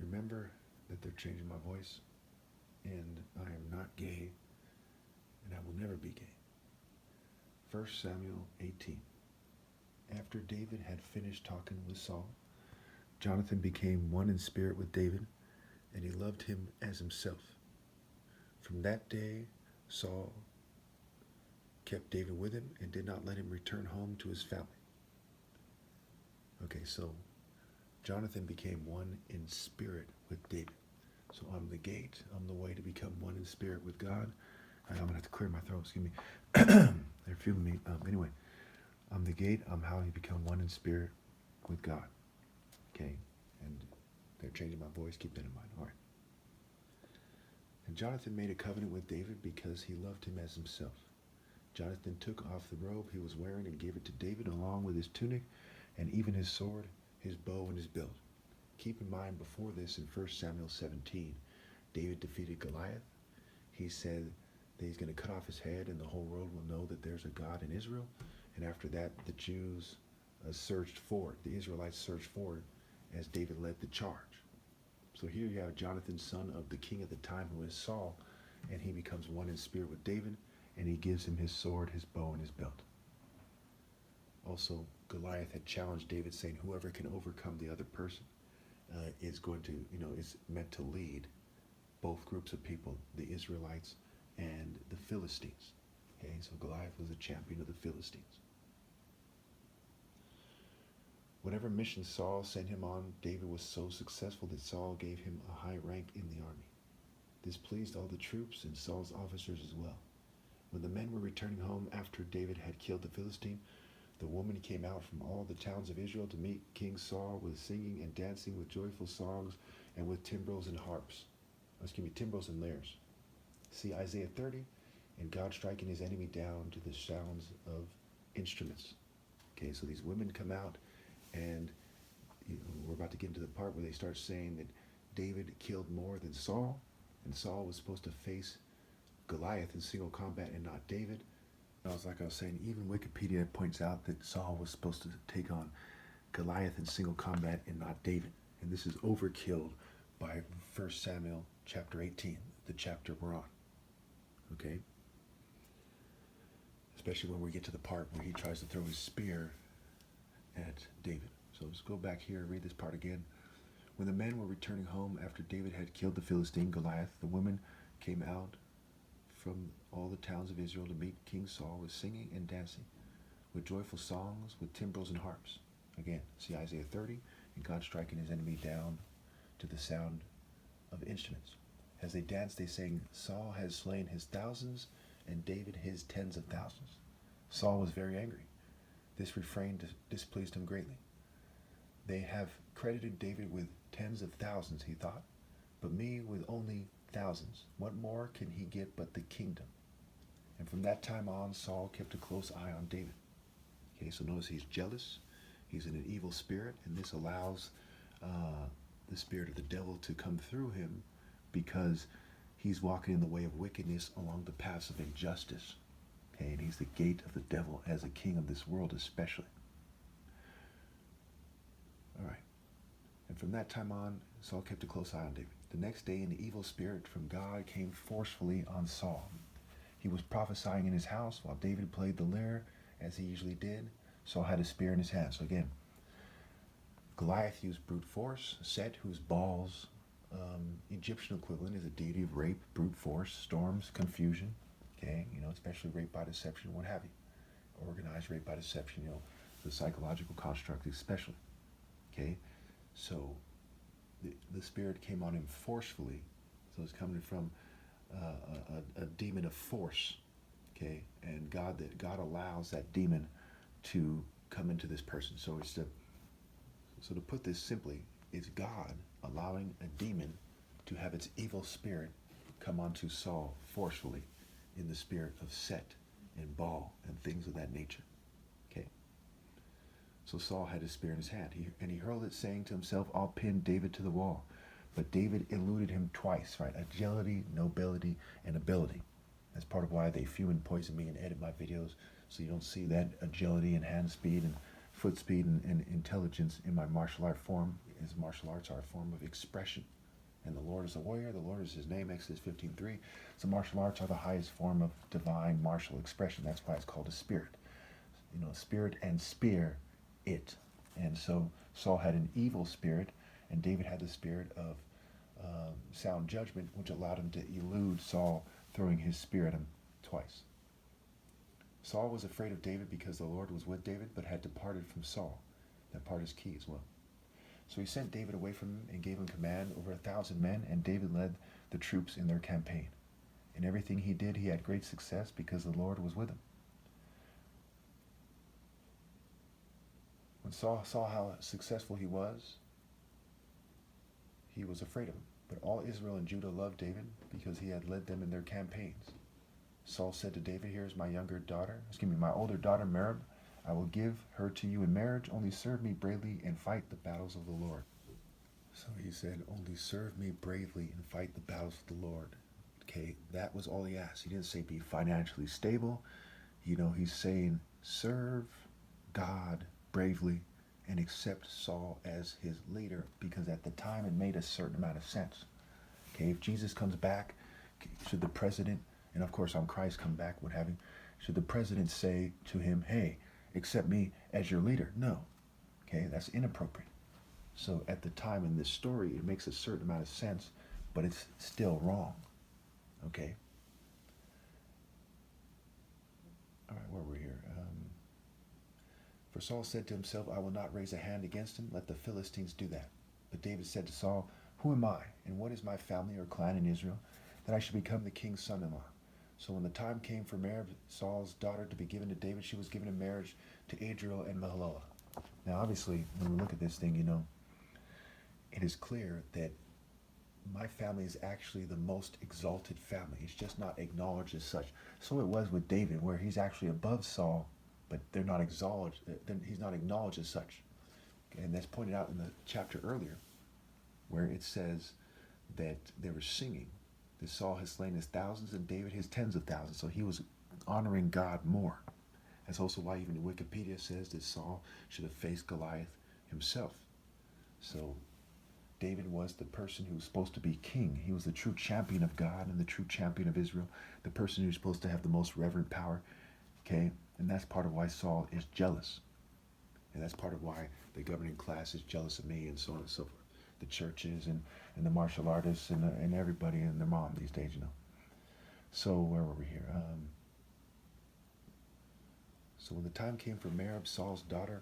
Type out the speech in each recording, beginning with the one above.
remember that they're changing my voice, and I am not gay, and I will never be gay. 1 Samuel 18. After David had finished talking with Saul, Jonathan became one in spirit with David, and he loved him as himself. From that day, Saul kept David with him and did not let him return home to his family. Okay, so Jonathan became one in spirit with David. So I'm the gate, I'm the way to become one in spirit with God. I'm going to have to clear my throat, excuse me. They're feeling me. Anyway, I'm the gate, I'm how you become one in spirit with God. Okay, and they're changing my voice, keep that in mind. All right. And Jonathan made a covenant with David because he loved him as himself. Jonathan took off the robe he was wearing and gave it to David along with his tunic and even his sword, his bow, and his belt. Keep in mind, before this, in 1 Samuel 17, David defeated Goliath. He said that he's going to cut off his head and the whole world will know that there's a God in Israel. And after that, the Jews searched for it. The Israelites searched for it as David led the charge. So here you have Jonathan, son of the king at the time, who is Saul, and he becomes one in spirit with David, and he gives him his sword, his bow, and his belt. Also, Goliath had challenged David, saying whoever can overcome the other person is going to, is meant to lead both groups of people, the Israelites and the Philistines. Okay, so Goliath was a champion of the Philistines. Whatever mission Saul sent him on, David was so successful that Saul gave him a high rank in the army. This pleased all the troops and Saul's officers as well. When the men were returning home after David had killed the Philistine, the women came out from all the towns of Israel to meet King Saul with singing and dancing, with joyful songs, and with timbrels and harps. Timbrels and lyres. See Isaiah 30, and God striking his enemy down to the sounds of instruments. Okay, so these women come out, and we're about to get into the part where they start saying that David killed more than Saul, and Saul was supposed to face Goliath in single combat and not David. Like I was saying, even Wikipedia points out that Saul was supposed to take on Goliath in single combat and not David. And this is overkilled by 1 Samuel chapter 18, the chapter we're on. Okay? Especially when we get to the part where he tries to throw his spear at David. So let's go back here and read this part again. When the men were returning home after David had killed the Philistine Goliath, the women came out from all the towns of Israel to meet King Saul with singing and dancing, with joyful songs, with timbrels and harps. Again, see Isaiah 30, and God striking his enemy down to the sound of instruments. As they danced, they sang, Saul has slain his thousands, and David his tens of thousands. Saul was very angry. This refrain displeased him greatly. They have credited David with tens of thousands, he thought, but me with only thousands. What more can he get but the kingdom? And from that time on, Saul kept a close eye on David. Okay, so notice he's jealous. He's in an evil spirit, and this allows the spirit of the devil to come through him because he's walking in the way of wickedness along the paths of injustice. Okay, and he's the gate of the devil as a king of this world especially. All right. And from that time on, Saul kept a close eye on David. The next day, an evil spirit from God came forcefully on Saul. He was prophesying in his house while David played the lyre, as he usually did. Saul had a spear in his hand. So again, Goliath used brute force. Set, whose Baal's Egyptian equivalent, is a deity of rape, brute force, storms, confusion. Okay, especially rape by deception, what have you. Organized rape by deception, the psychological construct especially. Okay, so the spirit came on him forcefully. So it's coming from a demon of force. Okay, and God allows that demon to come into this person. So to put this simply, it's God allowing a demon to have its evil spirit come onto Saul forcefully in the spirit of Set and Baal and things of that nature. Okay. So Saul had his spear in his hand, and he hurled it, saying to himself, I'll pin David to the wall. But David eluded him twice, right? Agility, nobility, and ability. That's part of why they fume and poison me and edit my videos, so you don't see that agility and hand speed and foot speed and intelligence in my martial art form His martial arts are a form of expression. And the Lord is a warrior. The Lord is his name, Exodus 15:3. So martial arts are the highest form of divine martial expression. That's why it's called a spirit. Spirit and spear, it. And so Saul had an evil spirit, and David had the spirit of sound judgment, which allowed him to elude Saul throwing his spear at him twice. Saul was afraid of David because the Lord was with David, but had departed from Saul. That part is key as well. So he sent David away from him and gave him command over 1,000 men, and David led the troops in their campaign. In everything he did, he had great success because the Lord was with him. When Saul saw how successful he was afraid of him. But all Israel and Judah loved David because he had led them in their campaigns. Saul said to David, "Here is my my older daughter Merab. I will give her to you in marriage. Only serve me bravely and fight the battles of the Lord." So he said, only serve me bravely and fight the battles of the Lord. Okay, that was all he asked. He didn't say be financially stable. He's saying serve God bravely and accept Saul as his leader, because at the time it made a certain amount of sense. Okay, if Jesus comes back, should the president, and of course Christ come back, should the president say to him, "Hey, accept me as your leader"? No. Okay, that's inappropriate. So at the time in this story, it makes a certain amount of sense, but it's still wrong. Okay? All right, where we're here. For Saul said to himself, "I will not raise a hand against him. Let the Philistines do that." But David said to Saul, "Who am I, and what is my family or clan in Israel, that I should become the king's son-in-law?" So when the time came for Merab, Saul's daughter, to be given to David, she was given in marriage to Adriel and Mahalalah. Now, obviously, when we look at this thing, it is clear that my family is actually the most exalted family. It's just not acknowledged as such. So it was with David, where he's actually above Saul, but they're not acknowledged. He's not acknowledged as such. And that's pointed out in the chapter earlier, where it says that they were singing that Saul has slain his thousands and David his tens of thousands. So he was honoring God more. That's also why even Wikipedia says that Saul should have faced Goliath himself. So David was the person who was supposed to be king. He was the true champion of God and the true champion of Israel, the person who's supposed to have the most reverent power. Okay? And that's part of why Saul is jealous. And that's part of why the governing class is jealous of me, and so on and so forth. The churches and the martial artists and everybody and their mom these days, So where were we here? So when the time came for Merab, Saul's daughter,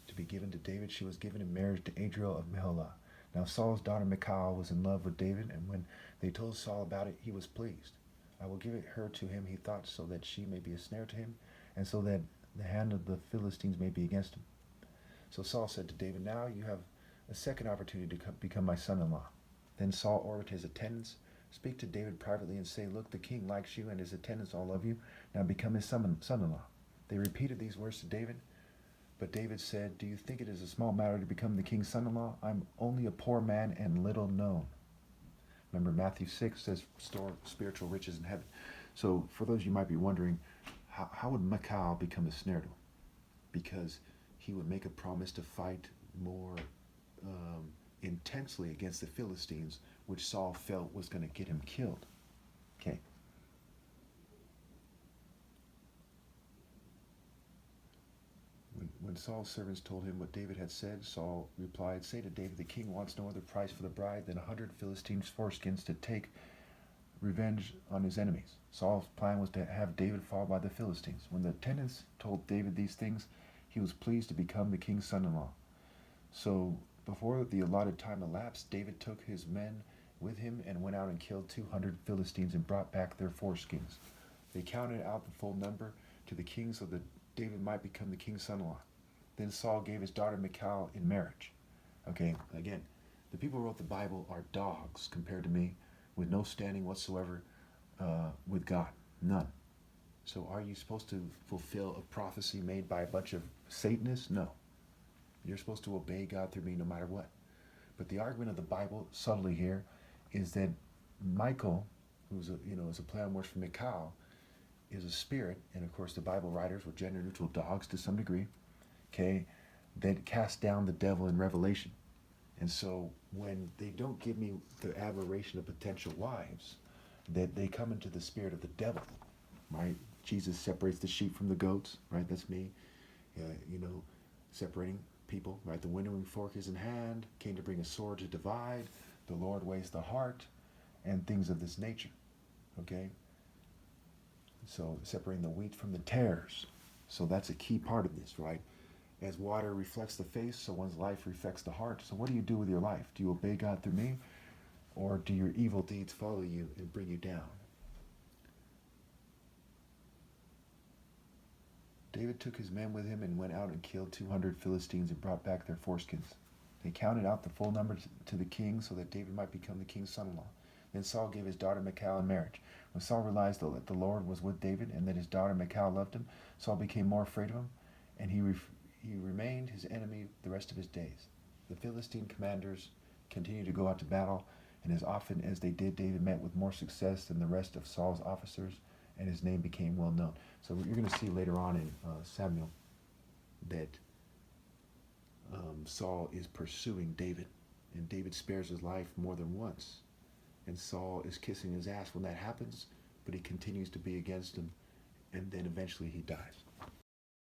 to be given to David, she was given in marriage to Adriel of Mahalalah. Now Saul's daughter Michal was in love with David, and when they told Saul about it, he was pleased. "I will give her to him," he thought, "so that she may be a snare to him, and so that the hand of the Philistines may be against him." So Saul said to David, "Now you have a second opportunity to become my son-in-law." Then Saul ordered his attendants, "Speak to David privately and say, 'Look, the king likes you and his attendants all love you. Now become his son-in-law.'" They repeated these words to David, but David said, "Do you think it is a small matter to become the king's son-in-law? I'm only a poor man and little known." Remember, Matthew 6 says, "Store spiritual riches in heaven." So for those you might be wondering, how would Michal become a snare to him? Because he would make a promise to fight more intensely against the Philistines, which Saul felt was going to get him killed. Okay. When Saul's servants told him what David had said, Saul replied, "Say to David, the king wants no other price for the bride than 100 Philistines' foreskins to take revenge on his enemies." Saul's plan was to have David fall by the Philistines. When the attendants told David these things, he was pleased to become the king's son-in-law. So before the allotted time elapsed, David took his men with him and went out and killed 200 Philistines and brought back their foreskins. They counted out the full number to the king so that David might become the king's son-in-law. Then Saul gave his daughter Michal in marriage. Okay, again, the people who wrote the Bible are dogs compared to me, with no standing whatsoever with God. None. So are you supposed to fulfill a prophecy made by a bunch of Satanists? No. You're supposed to obey God through me no matter what. But the argument of the Bible, subtly here, is that Michael, who's is a play on words for Michal, is a spirit, and of course the Bible writers were gender-neutral dogs to some degree, okay, that cast down the devil in Revelation. And so when they don't give me the admiration of potential wives, that they come into the spirit of the devil, right? Jesus separates the sheep from the goats, right? That's me, you know, separating people, right? The winnowing fork is in hand, came to bring a sword to divide. The Lord weighs the heart, and things of this nature, okay? So separating the wheat from the tares. So that's a key part of this, right? As water reflects the face, so one's life reflects the heart. So what do you do with your life? Do you obey God through me? Or do your evil deeds follow you and bring you down? David took his men with him and went out and killed 200 Philistines and brought back their foreskins. They counted out the full number to the king so that David might become the king's son-in-law. Then Saul gave his daughter Michal in marriage. When Saul realized that the Lord was with David and that his daughter Michal loved him, Saul became more afraid of him, and he remained his enemy the rest of his days. The Philistine commanders continued to go out to battle, and as often as they did, David met with more success than the rest of Saul's officers, and his name became well known. So you're going to see later on in Samuel that Saul is pursuing David, and David spares his life more than once. And Saul is kissing his ass when that happens, but he continues to be against him, and then eventually he dies.